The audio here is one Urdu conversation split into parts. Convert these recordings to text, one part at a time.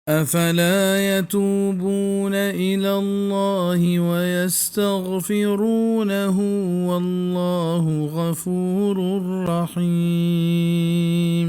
أفلا يتوبون إلى الله ويستغفرونه والله غفور رحيم.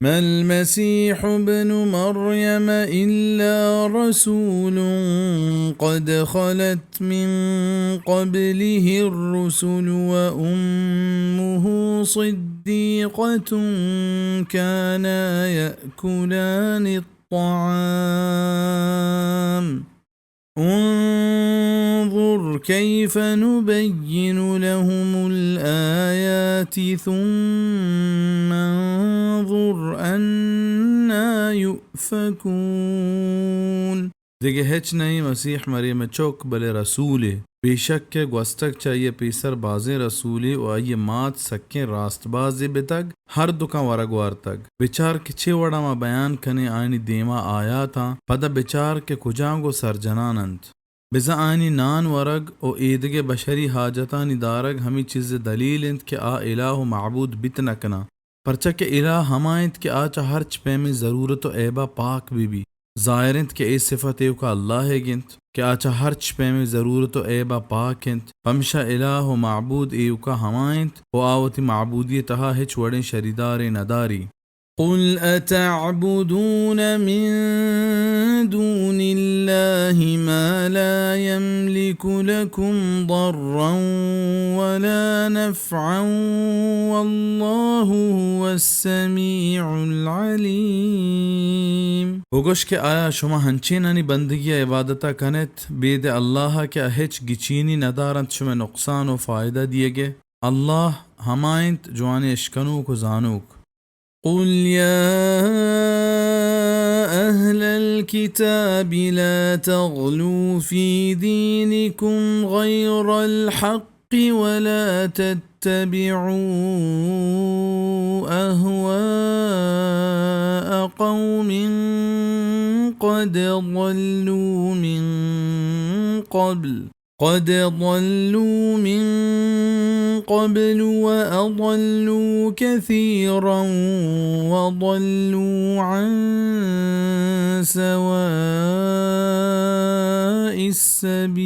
ما المسيح ابن مريم إلا رسول قد خلت من قبله الرسل وأمه صديقة كانا يأكلان الطعام انظر كيف نبين لهم الآيات ثم انظر أنا يؤفكون. دیگه هیچ نہیں مسیح مریم چوک بلے رسول بیشک کے گوستک چاہیے پیسر بازے رسولی و آئیے مات سکیں راست بازے بتگ ہر دکان ورگوار تگ بچار کے چھے وڑا ما بیان کنے آئینی دیما آیا تھا پدا بچار کے کجانگو سرجنانند بزا آئینی نان ورگ او ایدگے بشری حاجتانی دارگ ہمی چیز دلیل انت کہ آ الہ و معبود بتنکنا پرچہ کے الہ ہمائنت کہ آچا ہر چپے میں ضرورت و عیبہ پاک بھی ظاہرنت کہ اے صفت ایو کا اللہ ہے گنت کہ آچا ہر چپے میں ضرورت و عیبہ پاکنت پمشا الہ و معبود ایو کا ہمائنت و آوتی معبودیتہا ہچ وڑیں شریدار نداری. قل أتعبدون من دون الله ما لا يملك لكم ضرا ولا نفعا والله هو السميع العليم. وگوش کے آیا شما ہنچینانی بندگی عبادتا کنت بید اللہ کے اہچ گچینی ندارت شما نقصان و فائدہ دیے گے اللہ ہمائنت جوانی اشکنو کو زانوک. قل يا أهل الكتاب لا تغلوا في دينكم غير الحق ولا تتبعوا أهواء قوم قد ضلوا من قبل وأضلوا كثيرا وضلوا عن سواء السبيل.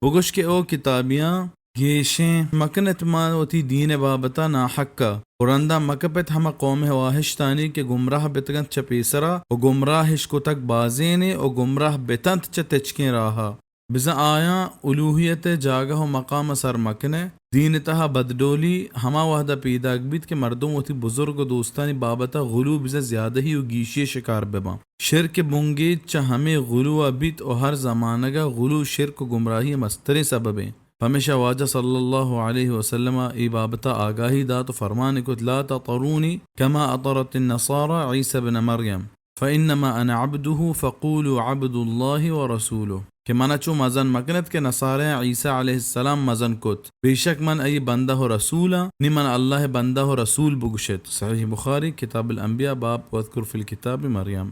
بگوش کے او کتابیاں گیشیں مکنت ماوتی دین بابتا نا حقا قرندہ مکپت ہما قوم واہشتانی کے گمراہ بتگنت چ پیسرا و گمراہش کو تک بازینے و گمراہ بتنت چ تچکیں راہا بزا آیا الوہیت جاگہ و مقام سر مکنے دین تہا بدڈولی ہما وحدہ پیدا بیت کے مردم ہوتی بزرگ و دوستانی بابتا غلو بزا زیادہ ہی و گیشی شکار ببا شرک بنگید چا ہمیں غلو بیت و ہر زمانگا غلو شرک و گمراہی مستر سببیں. ہمیشہ واجہ صلی اللہ علیہ وسلم ای بابتا آگاہی دات و فرمانے کو لا تطرونی کما اطرت النصارى عیسی بن مریم فانما انا عبده فقولوا عبد اللہ ورسولہ کہ منا چو مزن مکنت کے نصارے عیسی علیہ السلام مزن کت بیشک من ای بندہ و رسولا نی من اللہ بندہ و رسول بگشت. صحیح بخاری کتاب الانبیاء باب واذکر فی الکتاب مریم.